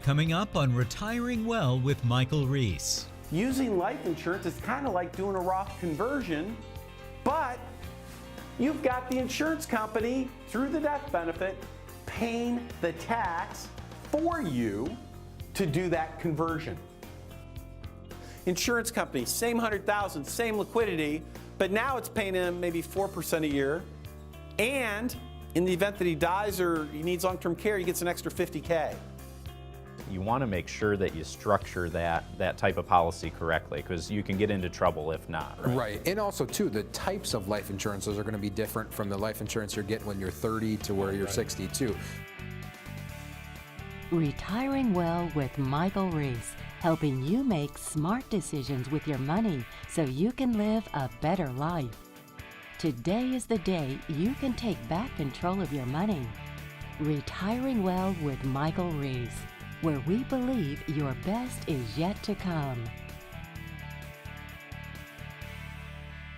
coming up on Retiring Well with Michael Reese. Using life insurance is kind of like doing a Roth conversion, but you've got the insurance company through the death benefit paying the tax for you to do that conversion. Insurance company, same 100,000, same liquidity, but now it's paying him maybe 4% a year. And in the event that he dies or he needs long-term care, he gets an extra $50K. You want to make sure that you structure that type of policy correctly, because you can get into trouble if not. Right, and also too, the types of life insurances are going to be different from the life insurance you're getting when you're 30 to where you're 62. Retiring Well with Michael Reese, helping you make smart decisions with your money so you can live a better life. Today is the day you can take back control of your money. Retiring Well with Michael Reese, where we believe your best is yet to come.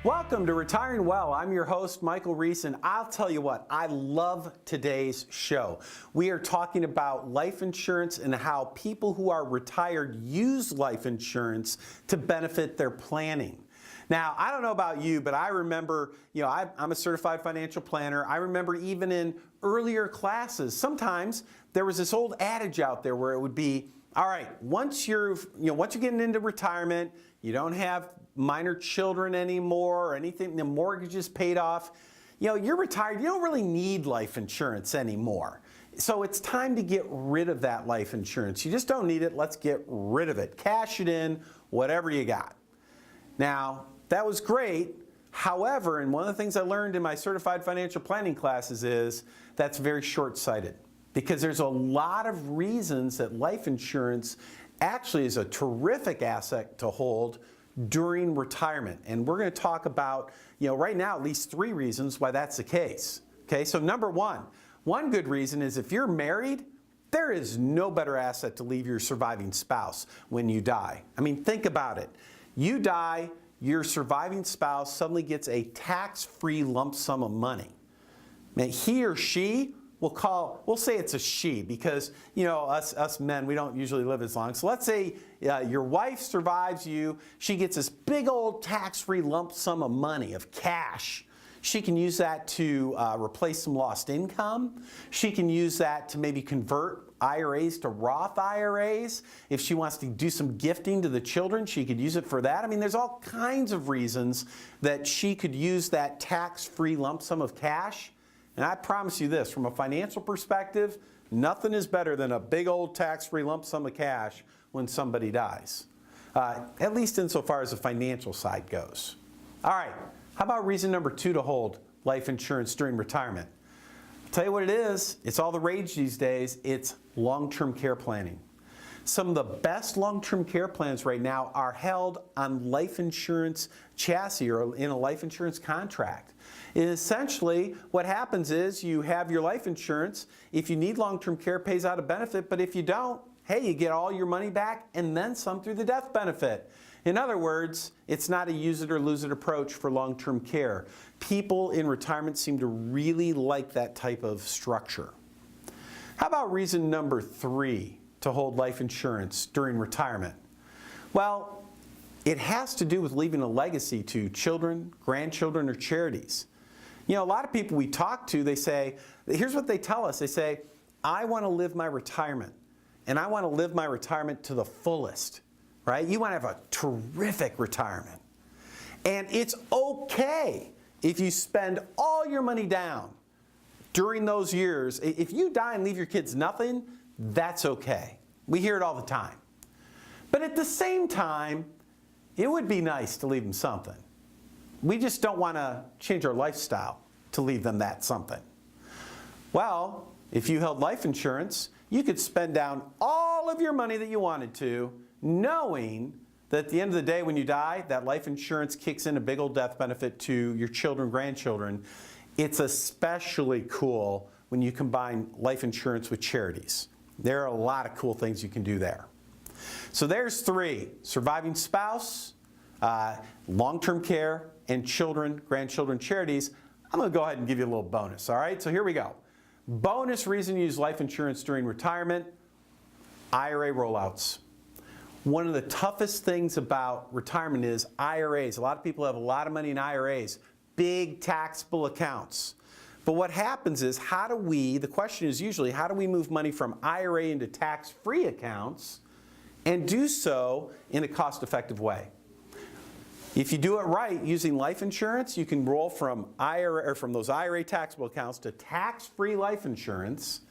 Welcome to Retiring Well. I'm your host, Michael Reese, and I'll tell you what, I love today's show. We are talking about life insurance and how people who are retired use life insurance to benefit their planning. Now, I don't know about you, but I remember, I'm a certified financial planner. I remember even in earlier classes, sometimes there was this old adage out there where it would be, all right, once you're getting into retirement, you don't have minor children anymore or anything, the mortgage is paid off, you're retired, you don't really need life insurance anymore. So it's time to get rid of that life insurance. You just don't need it, let's get rid of it. Cash it in, whatever you got. Now, that was great. However, and one of the things I learned in my certified financial planning classes is that's very short-sighted, because there's a lot of reasons that life insurance actually is a terrific asset to hold during retirement. And we're going to talk about, right now at least 3 reasons why that's the case. Okay, so number one good reason is if you're married, there is no better asset to leave your surviving spouse when you die. I mean, think about it. You die, your surviving spouse suddenly gets a tax-free lump sum of money. And he or she we'll say it's a she, because us men, we don't usually live as long. So let's say your wife survives you, she gets this big old tax-free lump sum of money, of cash. She can use that to replace some lost income. She can use that to maybe convert IRAs to Roth IRAs. If she wants to do some gifting to the children, she could use it for that. I mean, there's all kinds of reasons that she could use that tax-free lump sum of cash. And I promise you this, from a financial perspective, nothing is better than a big old tax-free lump sum of cash when somebody dies. At least insofar as the financial side goes. All right, how about reason number 2 to hold life insurance during retirement? I'll tell you what it is. It's all the rage these days. It's long-term care planning. Some of the best long-term care plans right now are held on life insurance chassis or in a life insurance contract. And essentially, what happens is you have your life insurance. If you need long-term care, it pays out a benefit, but if you don't, hey, you get all your money back and then some through the death benefit. In other words, it's not a use it or lose it approach for long-term care. People in retirement seem to really like that type of structure. How about reason number 3 to hold life insurance during retirement? Well, it has to do with leaving a legacy to children, grandchildren, or charities. A lot of people we talk to, they say, here's what they tell us. They say, I want to live my retirement, and I want to live my retirement to the fullest, right? You want to have a terrific retirement. And it's okay if you spend all your money down during those years. If you die and leave your kids nothing, that's okay. We hear it all the time. But at the same time, it would be nice to leave them something. We just don't want to change our lifestyle to leave them that something. Well, if you held life insurance, you could spend down all of your money that you wanted to, knowing that at the end of the day when you die, that life insurance kicks in a big old death benefit to your children, grandchildren. It's especially cool when you combine life insurance with charities. There are a lot of cool things you can do there. So there's 3, surviving spouse, long-term care, and children, grandchildren, charities. I'm going to go ahead and give you a little bonus, all right? So here we go. Bonus reason to use life insurance during retirement. IRA rollouts. One of the toughest things about retirement is IRAs. A lot of people have a lot of money in IRAs, big taxable accounts. But what happens is, the question is usually, how do we move money from IRA into tax-free accounts and do so in a cost-effective way? If you do it right using life insurance, you can roll from those IRA taxable accounts to tax-free life insurance,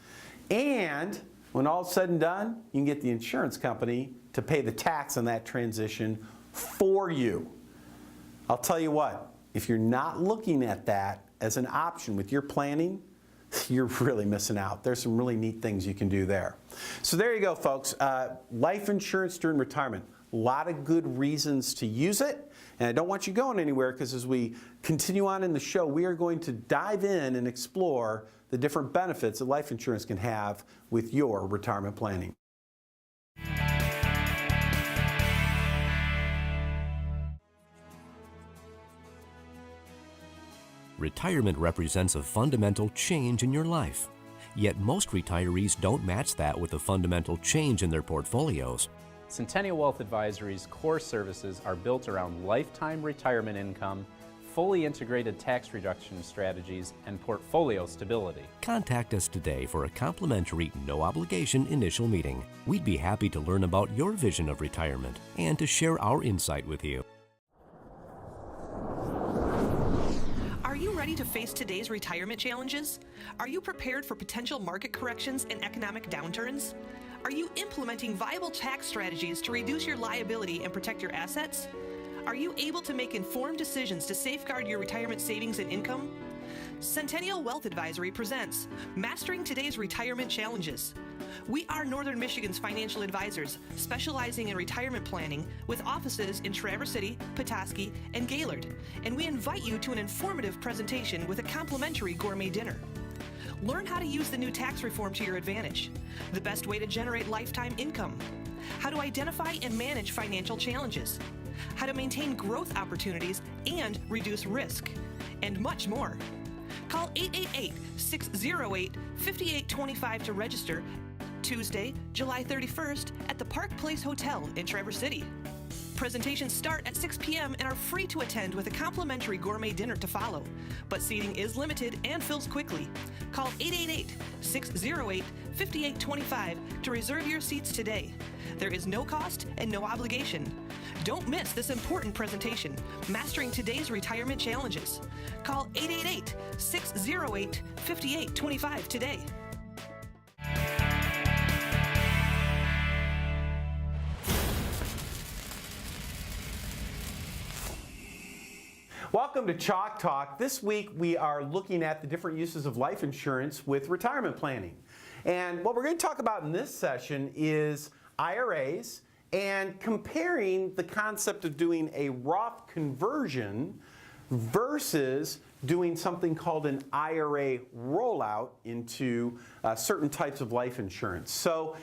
and when all is said and done, you can get the insurance company to pay the tax on that transition for you. I'll tell you what, if you're not looking at that as an option with your planning, you're really missing out. There's some really neat things you can do there. So there you go, folks. Life insurance during retirement. A lot of good reasons to use it. And I don't want you going anywhere, because as we continue on in the show, we are going to dive in and explore the different benefits that life insurance can have with your retirement planning. Retirement represents a fundamental change in your life. Yet most retirees don't match that with a fundamental change in their portfolios. Centennial Wealth Advisory's core services are built around lifetime retirement income, fully integrated tax reduction strategies, and portfolio stability. Contact us today for a complimentary, no-obligation initial meeting. We'd be happy to learn about your vision of retirement and to share our insight with you. Are you ready to face today's retirement challenges? Are you prepared for potential market corrections and economic downturns? Are you implementing viable tax strategies to reduce your liability and protect your assets? Are you able to make informed decisions to safeguard your retirement savings and income? Centennial Wealth Advisory presents Mastering Today's Retirement Challenges. We are Northern Michigan's financial advisors, specializing in retirement planning with offices in Traverse City, Petoskey, and Gaylord, and we invite you to an informative presentation with a complimentary gourmet dinner. Learn how to use the new tax reform to your advantage, the best way to generate lifetime income, how to identify and manage financial challenges, how to maintain growth opportunities and reduce risk, and much more. Call 888-608-5825 to register Tuesday, July 31st at the Park Place Hotel in Traverse City. Presentations start at 6 p.m. and are free to attend with a complimentary gourmet dinner to follow. But seating is limited and fills quickly. Call 888-608-5825 to reserve your seats today. There is no cost and no obligation. Don't miss this important presentation, Mastering Today's Retirement Challenges. Call 888-608-5825 today. Welcome to Chalk Talk. This week we are looking at the different uses of life insurance with retirement planning. And what we're going to talk about in this session is IRAs and comparing the concept of doing a Roth conversion versus doing something called an IRA rollout into certain types of life insurance. So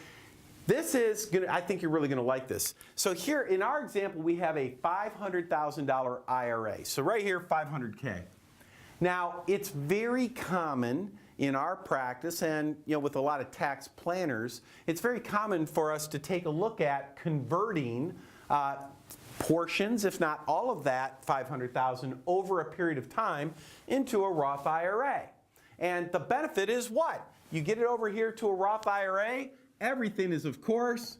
this is I think you're really going to like this. So here in our example, we have a $500,000 IRA. So right here, $500K. Now, it's very common in our practice, and with a lot of tax planners, it's very common for us to take a look at converting portions, if not all of that $500,000 over a period of time into a Roth IRA. And the benefit is what? You get it over here to a Roth IRA, everything is, of course,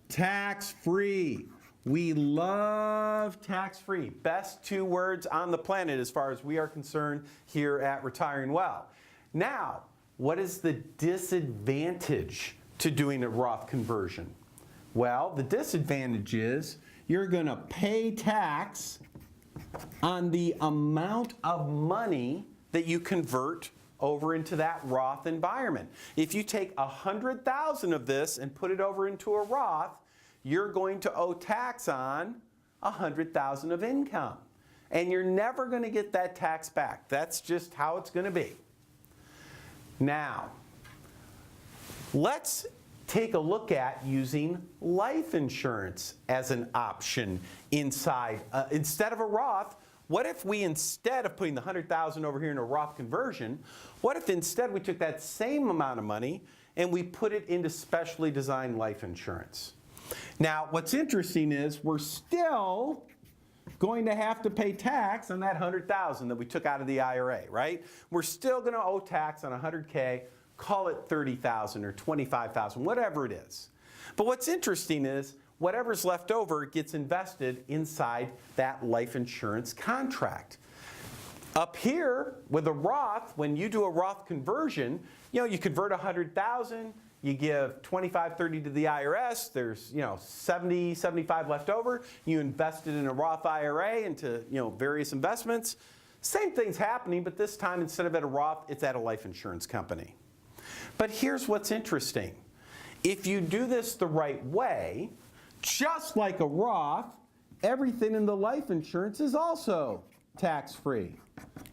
tax-free. We love tax-free. Best two words on the planet as far as we are concerned here at Retiring Well. Now, what is the disadvantage to doing a Roth conversion? Well, the disadvantage is you're going to pay tax on the amount of money that you convert over into that Roth environment. If you take $100,000 of this and put it over into a Roth, you're going to owe tax on $100,000 of income. And you're never going to get that tax back. That's just how it's going to be. Now, let's take a look at using life insurance as an option inside. Instead of a Roth, what if we, instead of putting the $100,000 over here in a Roth conversion, what if instead we took that same amount of money and we put it into specially designed life insurance. Now, what's interesting is we're still going to have to pay tax on that $100,000 that we took out of the IRA, right? We're still going to owe tax on $100K, call it $30,000 or $25,000, whatever it is. But what's interesting is whatever's left over gets invested inside that life insurance contract. Up here with a Roth, when you do a Roth conversion, you convert $100,000, you give $25,000, $30,000 to the IRS, there's $70,000, $75,000 left over, you invest it in a Roth IRA into various investments. Same thing's happening, but this time instead of at a Roth, it's at a life insurance company. But here's what's interesting. If you do this the right way, just like a Roth, everything in the life insurance is also tax-free.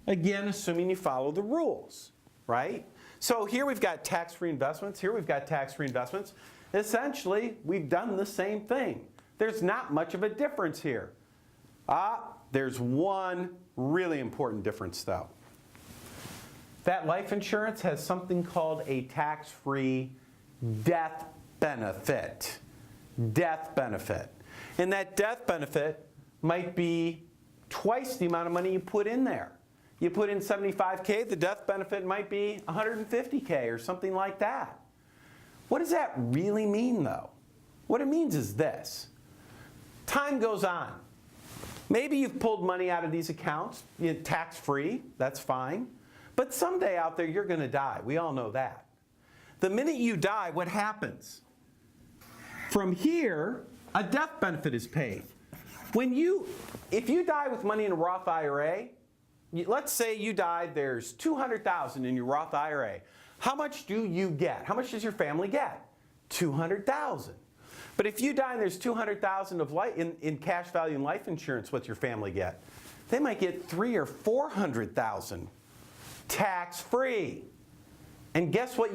Again, assuming you follow the rules, right? So here we've got tax-free investments. Here we've got tax-free investments. Essentially, we've done the same thing. There's not much of a difference here. There's one really important difference, though. That life insurance has something called a tax-free death benefit. Death benefit. And that death benefit might be twice the amount of money you put in there. You put in $75K, the death benefit might be $150K or something like that. What does that really mean, though? What it means is this. Time goes on. Maybe you've pulled money out of these accounts, tax-free, that's fine. But someday out there, you're going to die. We all know that. The minute you die, what happens? From here, a death benefit is paid. If you die with money in a Roth IRA, let's say you died, there's $200,000 in your Roth IRA. How much do you get? How much does your family get? $200,000. But if you die and there's $200,000 in cash value in life insurance, what's your family get? They might get $300,000 or $400,000 tax-free. And guess what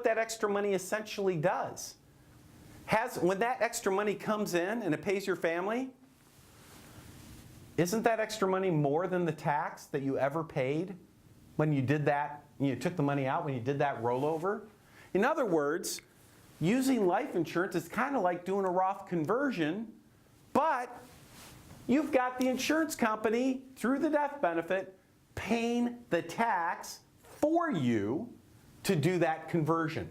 that extra money essentially does? When that extra money comes in and it pays your family, isn't that extra money more than the tax that you ever paid when you did that, you took the money out when you did that rollover? In other words, using life insurance is kind of like doing a Roth conversion, but you've got the insurance company, through the death benefit, paying the tax for you to do that conversion.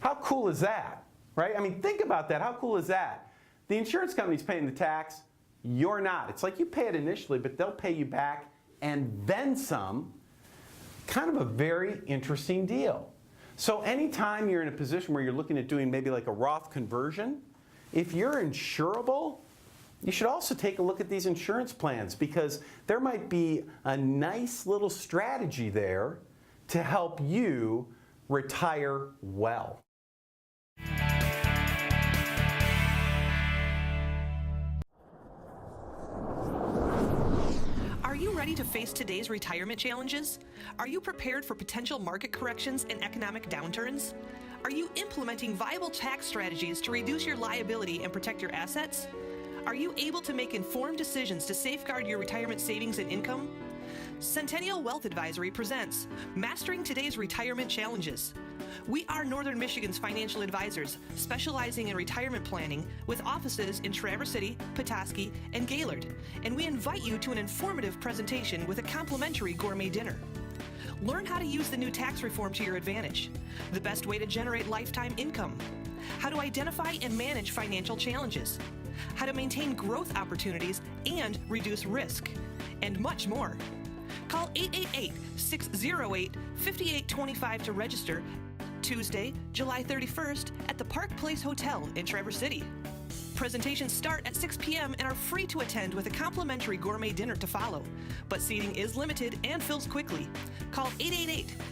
How cool is that, right? I mean, think about that. How cool is that? The insurance company's paying the tax, you're not. It's like you pay it initially, but they'll pay you back and then some. Kind of a very interesting deal. So anytime you're in a position where you're looking at doing maybe like a Roth conversion, if you're insurable, you should also take a look at these insurance plans, because there might be a nice little strategy there to help you retire well. Are you ready to face today's retirement challenges? Are you prepared for potential market corrections and economic downturns? Are you implementing viable tax strategies to reduce your liability and protect your assets? Are you able to make informed decisions to safeguard your retirement savings and income? Centennial Wealth Advisory presents Mastering Today's Retirement Challenges. We are Northern Michigan's financial advisors, specializing in retirement planning with offices in Traverse City, Petoskey, and Gaylord, and we invite you to an informative presentation with a complimentary gourmet dinner. Learn how to use the new tax reform to your advantage, the best way to generate lifetime income, how to identify and manage financial challenges, how to maintain growth opportunities and reduce risk, and much more. Call 888-608-5825 to register Tuesday, July 31st at the Park Place Hotel in Traverse City. Presentations start at 6 p.m. and are free to attend with a complimentary gourmet dinner to follow. But seating is limited and fills quickly. Call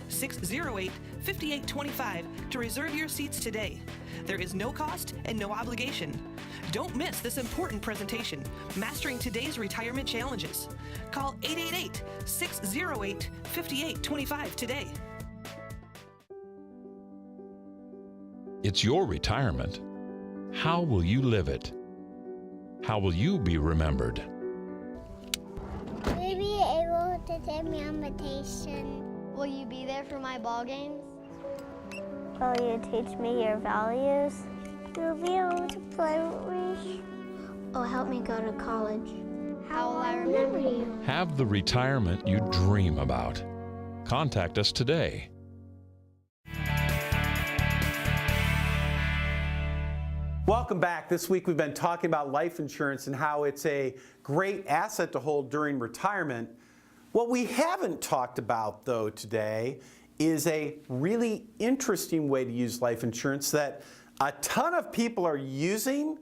888-608-5825 to reserve your seats today. There is no cost and no obligation. Don't miss this important presentation, Mastering Today's Retirement Challenges. Call 888-608-5825 today. It's your retirement. How will you live it? How will you be remembered? Will you be able to take me on vacation? Will you be there for my ball games? Will you teach me your values? You'll be able to play with me. Oh, help me go to college. How will I remember you? Have the retirement you dream about. Contact us today. Welcome back. This week we've been talking about life insurance and how it's a great asset to hold during retirement. What we haven't talked about, though, today is a really interesting way to use life insurance that a ton of people are using,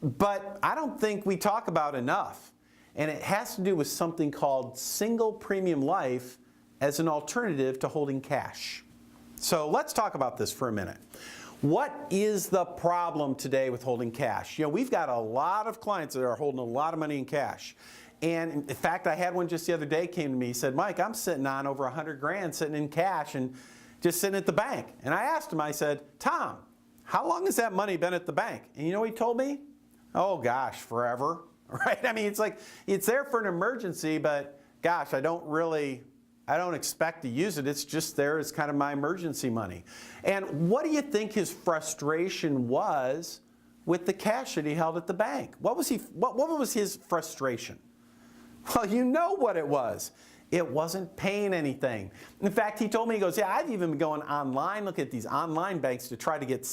but I don't think we talk about enough. And it has to do with something called single premium life as an alternative to holding cash. So let's talk about this for a minute. What is the problem today with holding cash? You know, we've got a lot of clients that are holding a lot of money in cash. And in fact, I had one just the other day came to me, he said, Mike, I'm sitting on over 100 grand sitting in cash and just sitting at the bank. And I asked him, I said, Tom, how long has that money been at the bank? And you know what he told me? Oh gosh, forever, right? I mean, it's like, it's there for an emergency, but gosh, I don't expect to use it. It's just there as kind of my emergency money. And what do you think his frustration was with the cash that he held at the bank? What was his frustration? Well, you know what it was. It wasn't paying anything. In fact, he told me, he goes, yeah, I've even been going online, look at these online banks to try to get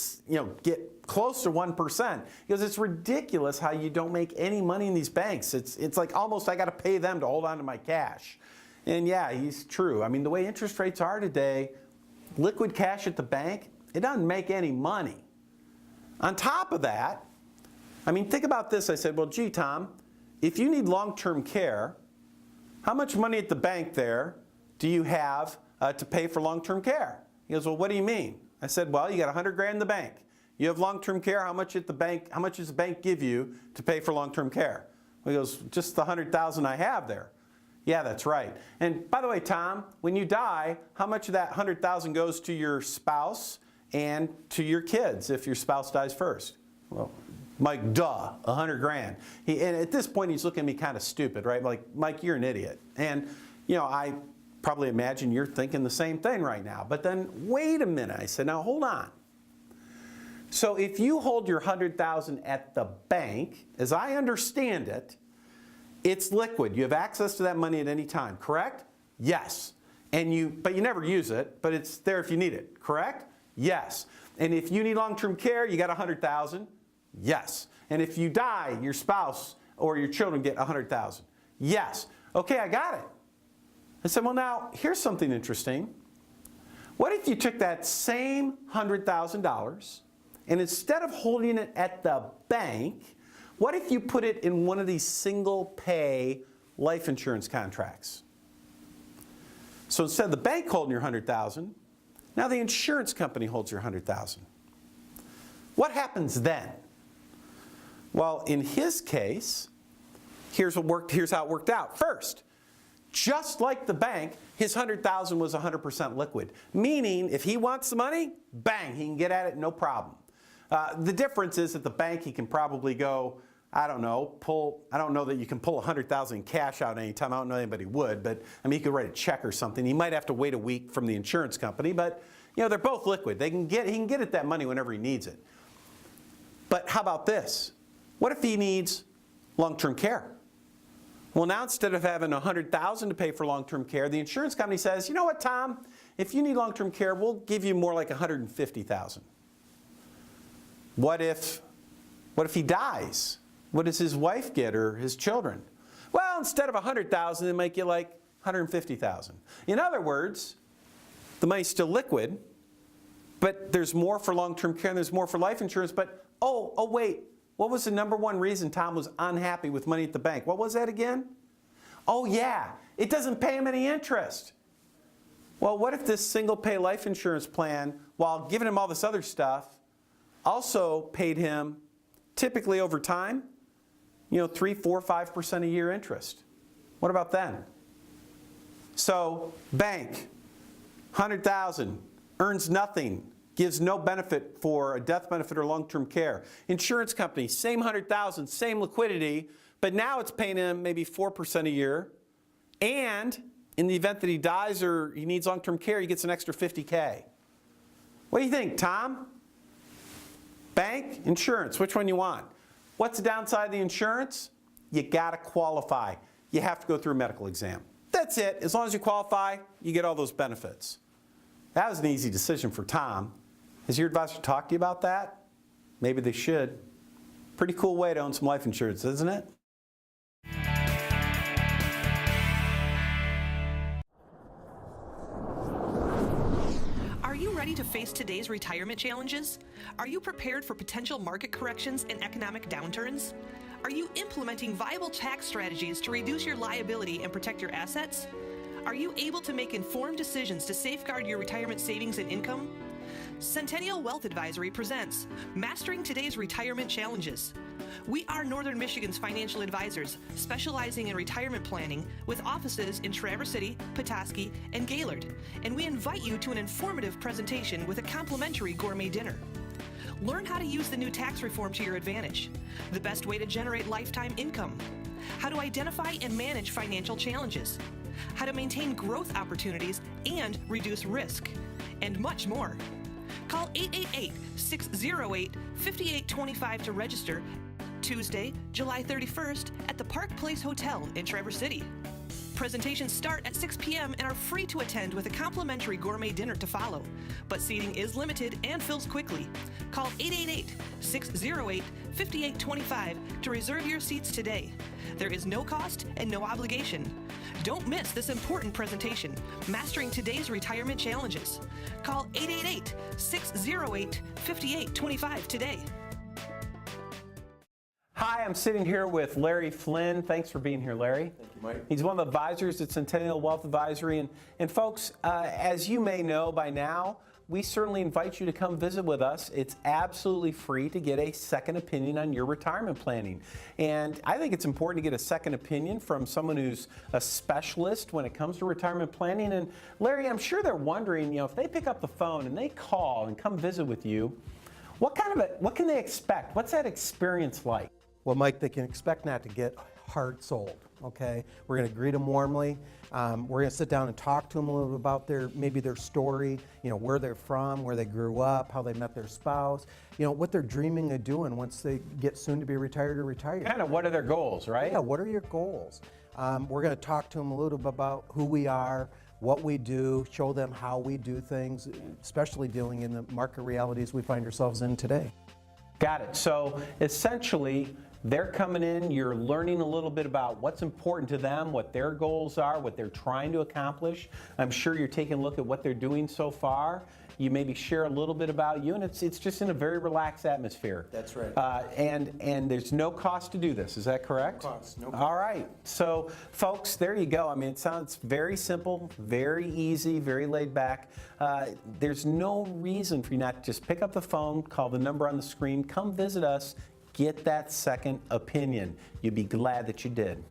close to 1%. He goes, it's ridiculous how you don't make any money in these banks. It's like almost I got to pay them to hold on to my cash. And yeah, he's true. I mean, the way interest rates are today, liquid cash at the bank, it doesn't make any money. On top of that, I mean, think about this. I said, well, gee, Tom, if you need long-term care, how much money at the bank there do you have to pay for long-term care? He goes, well, what do you mean? I said, well, you got 100 grand in the bank. You have long-term care, how much does the bank give you to pay for long-term care? Well, he goes, just the 100,000 I have there. Yeah, that's right. And by the way, Tom, when you die, how much of that 100,000 goes to your spouse and to your kids if your spouse dies first? Well, Mike, duh, 100 grand. And at this point, he's looking at me kind of stupid, right? Like, Mike, you're an idiot. And, you know, I probably imagine you're thinking the same thing right now. But then, wait a minute. I said, now, hold on. So if you hold your 100,000 at the bank, as I understand it, it's liquid. You have access to that money at any time, correct? Yes. But you never use it, but it's there if you need it, correct? Yes. And if you need long-term care, you got 100,000. Yes. And if you die, your spouse or your children get 100,000. Yes. Okay, I got it. I said, well, now, here's something interesting. What if you took that same $100,000 and instead of holding it at the bank, what if you put it in one of these single-pay life insurance contracts? So instead of the bank holding your 100,000, now the insurance company holds your 100,000. What happens then? Well, in his case, here's how it worked out. First, just like the bank, his 100,000 was 100% liquid, meaning if he wants the money, bang, he can get at it no problem. The difference is at the bank he can probably go, I don't know that you can pull 100,000 in cash out anytime. I don't know anybody would, but I mean, he could write a check or something. He might have to wait a week from the insurance company, but you know, they're both liquid. He can get at that money whenever he needs it. But how about this? What if he needs long-term care? Well, now instead of having 100,000 to pay for long-term care, the insurance company says, you know what, Tom? If you need long-term care, we'll give you more like 150,000. What if he dies? What does his wife get or his children? Well, instead of 100,000, they might get like 150,000. In other words, the money's still liquid, but there's more for long-term care and there's more for life insurance. But oh wait, what was the number one reason Tom was unhappy with money at the bank? What was that again? Oh yeah, it doesn't pay him any interest. Well, what if this single-pay life insurance plan, while giving him all this other stuff, also paid him typically over time, 3, 4, 5% a year interest? What about then? So, bank, 100,000, earns nothing, gives no benefit for a death benefit or long-term care. Insurance company, same 100,000, same liquidity, but now it's paying him maybe 4% a year. And in the event that he dies or he needs long-term care, he gets an extra $50K. What do you think, Tom? Bank, insurance, which one you want? What's the downside of the insurance? You gotta qualify. You have to go through a medical exam. That's it. As long as you qualify, you get all those benefits. That was an easy decision for Tom. Has your advisor talked to you about that? Maybe they should. Pretty cool way to own some life insurance, isn't it? Are you ready to face today's retirement challenges? Are you prepared for potential market corrections and economic downturns? Are you implementing viable tax strategies to reduce your liability and protect your assets? Are you able to make informed decisions to safeguard your retirement savings and income? Centennial Wealth Advisory presents Mastering Today's Retirement Challenges. We are Northern Michigan's financial advisors, specializing in retirement planning with offices in Traverse City, Petoskey, and Gaylord, and we invite you to an informative presentation with a complimentary gourmet dinner. Learn how to use the new tax reform to your advantage, the best way to generate lifetime income, how to identify and manage financial challenges, how to maintain growth opportunities and reduce risk, and much more. Call 888-608-5825 to register Tuesday, July 31st at the Park Place Hotel in Traverse City. Presentations start at 6 p.m. and are free to attend with a complimentary gourmet dinner to follow. But seating is limited and fills quickly. Call 888-608-5825 to reserve your seats today. There is no cost and no obligation. Don't miss this important presentation, Mastering Today's Retirement Challenges. Call 888-608-5825 today. Hi, I'm sitting here with Larry Flynn. Thanks for being here, Larry. Thank you, Mike. He's one of the advisors at Centennial Wealth Advisory. And folks, as you may know by now, we certainly invite you to come visit with us. It's absolutely free to get a second opinion on your retirement planning. And I think it's important to get a second opinion from someone who's a specialist when it comes to retirement planning. And Larry, I'm sure they're wondering, if they pick up the phone and they call and come visit with you, what can they expect? What's that experience like? Well, Mike, they can expect not to get hard sold, okay? We're going to greet them warmly. We're going to sit down and talk to them a little bit about maybe their story, where they're from, where they grew up, how they met their spouse, what they're dreaming of doing once they get soon to be retired or retired. Kind of what are their goals, right? Yeah, what are your goals? We're going to talk to them a little bit about who we are, what we do, show them how we do things, especially dealing in the market realities we find ourselves in today. Got it. So essentially, they're coming in, you're learning a little bit about what's important to them, what their goals are, what they're trying to accomplish. I'm sure you're taking a look at what they're doing so far. You maybe share a little bit about you, and it's just in a very relaxed atmosphere. That's right. And there's no cost to do this, is that correct? No cost, no cost. All right. So, folks, there you go. I mean, it sounds very simple, very easy, very laid back. There's no reason for you not to just pick up the phone, call the number on the screen, come visit us, get that second opinion. You'd be glad that you did.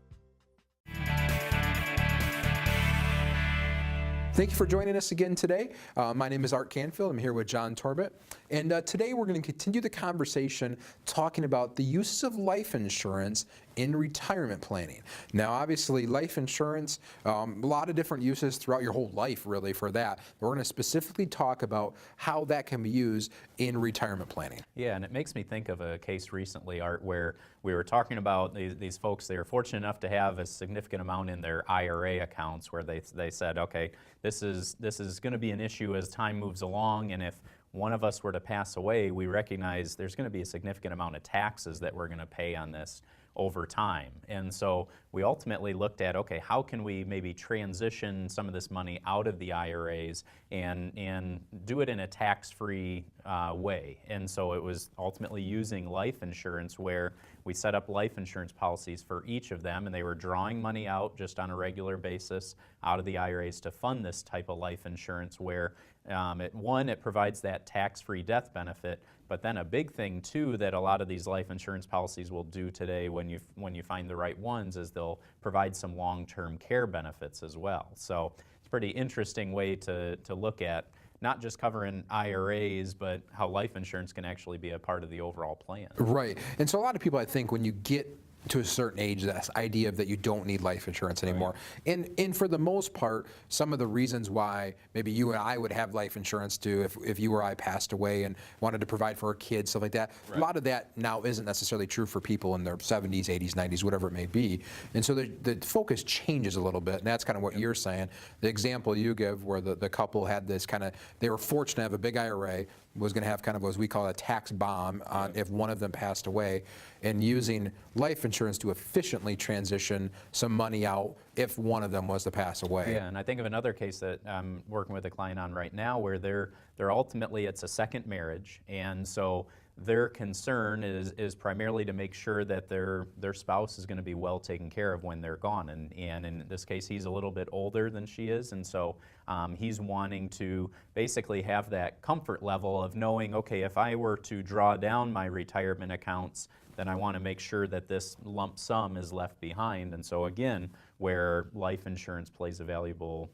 Thank you for joining us again today. My name is Art Canfield. I'm here with John Torbett. And today we're going to continue the conversation talking about the uses of life insurance in retirement planning. Now, obviously, life insurance, a lot of different uses throughout your whole life, really, for that. We're going to specifically talk about how that can be used in retirement planning. Yeah, and it makes me think of a case recently, Art, where we were talking about these folks. They were fortunate enough to have a significant amount in their IRA accounts where they said, okay, this is going to be an issue as time moves along, and if one of us were to pass away, we recognize there's going to be a significant amount of taxes that we're going to pay on this over time. And so we ultimately looked at, okay, how can we maybe transition some of this money out of the IRAs and do it in a tax-free way. And so it was ultimately using life insurance, where we set up life insurance policies for each of them, and they were drawing money out just on a regular basis out of the IRAs to fund this type of life insurance, where it provides that tax-free death benefit, but then a big thing too that a lot of these life insurance policies will do today when you find the right ones is they'll provide some long-term care benefits as well. So it's a pretty interesting way to look at not just covering IRAs, but how life insurance can actually be a part of the overall plan. Right. And so a lot of people, I think, when you get to a certain age, this idea of that you don't need life insurance anymore. And for the most part, some of the reasons why maybe you and I would have life insurance too, if you or I passed away and wanted to provide for our kids, stuff like that, a lot of that now isn't necessarily true for people in their 70s, 80s, 90s, whatever it may be. And so the focus changes a little bit, and that's kind of what you're saying. The example you give where the couple had this kind of, they were fortunate to have a big IRA, was going to have kind of what we call a tax bomb on if one of them passed away, and using life insurance to efficiently transition some money out if one of them was to pass away. Yeah, and I think of another case that I'm working with a client on right now where they're ultimately, it's a second marriage, and so their concern is primarily to make sure that their spouse is going to be well taken care of when they're gone. And in this case, he's a little bit older than she is, and so he's wanting to basically have that comfort level of knowing, okay, if I were to draw down my retirement accounts, then I want to make sure that this lump sum is left behind. And so again, where life insurance plays a valuable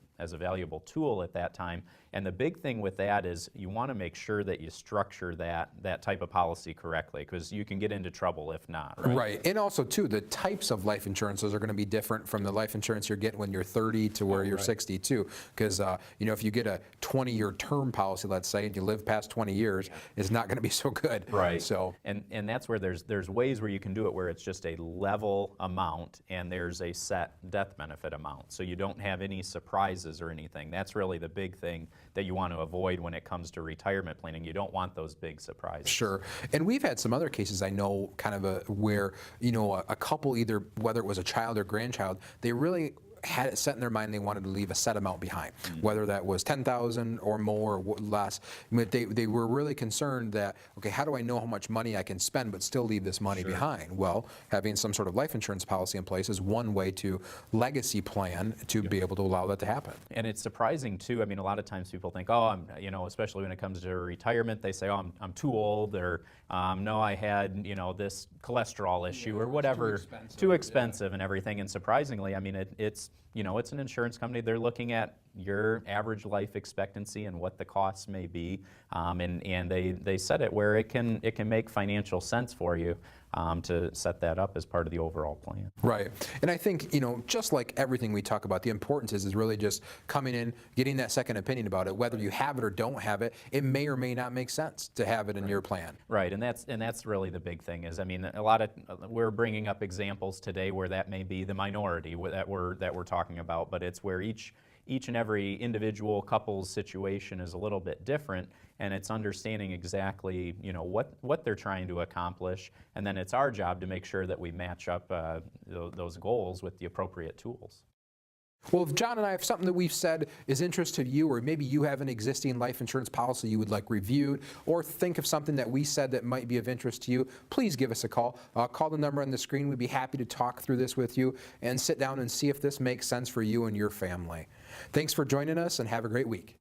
tool at that time. And the big thing with that is you want to make sure that you structure that type of policy correctly, because you can get into trouble if not. Right. And also too, the types of life insurances are going to be different from the life insurance you're getting when you're 30 to where you're 62. Because you know, if you get a 20-year term policy, let's say, and you live past 20 years, it's not going to be so good. Right. So and that's where there's ways where you can do it where it's just a level amount and there's a set death benefit amount, so you don't have any surprises or anything. That's really the big thing that you want to avoid when it comes to retirement planning. You don't want those big surprises. Sure. And we've had some other cases I know kind of where, you know, a couple, either whether it was a child or grandchild, they really had it set in their mind they wanted to leave a set amount behind, whether that was $10,000 or more or less. But they were really concerned that, okay, how do I know how much money I can spend but still leave this money behind? Well, having some sort of life insurance policy in place is one way to legacy plan to be able to allow that to happen. And it's surprising too. I mean, a lot of times people think, oh, you know, especially when it comes to retirement, they say, oh, I'm too old, or no, I had, you know, this cholesterol issue or whatever, too expensive and everything. And surprisingly, I mean, it's you know, it's an insurance company. They're looking at your average life expectancy and what the costs may be, and they set it where it can make financial sense for you to set that up as part of the overall plan. Right. And I think, you know, just like everything we talk about, the importance is really just coming in, getting that second opinion about it. Whether you have it or don't have it, it may or may not make sense to have it in your plan. Right, and that's really the big thing. Is, I mean, we're bringing up examples today where that may be the minority that we're talking about, but it's where each and every individual couple's situation is a little bit different, and it's understanding exactly, you know, what they're trying to accomplish, and then it's our job to make sure that we match up those goals with the appropriate tools. Well, if John and I have something that we've said is interest to you, or maybe you have an existing life insurance policy you would like reviewed, or think of something that we said that might be of interest to you, please give us a call. Call the number on the screen. We'd be happy to talk through this with you and sit down and see if this makes sense for you and your family. Thanks for joining us, and have a great week.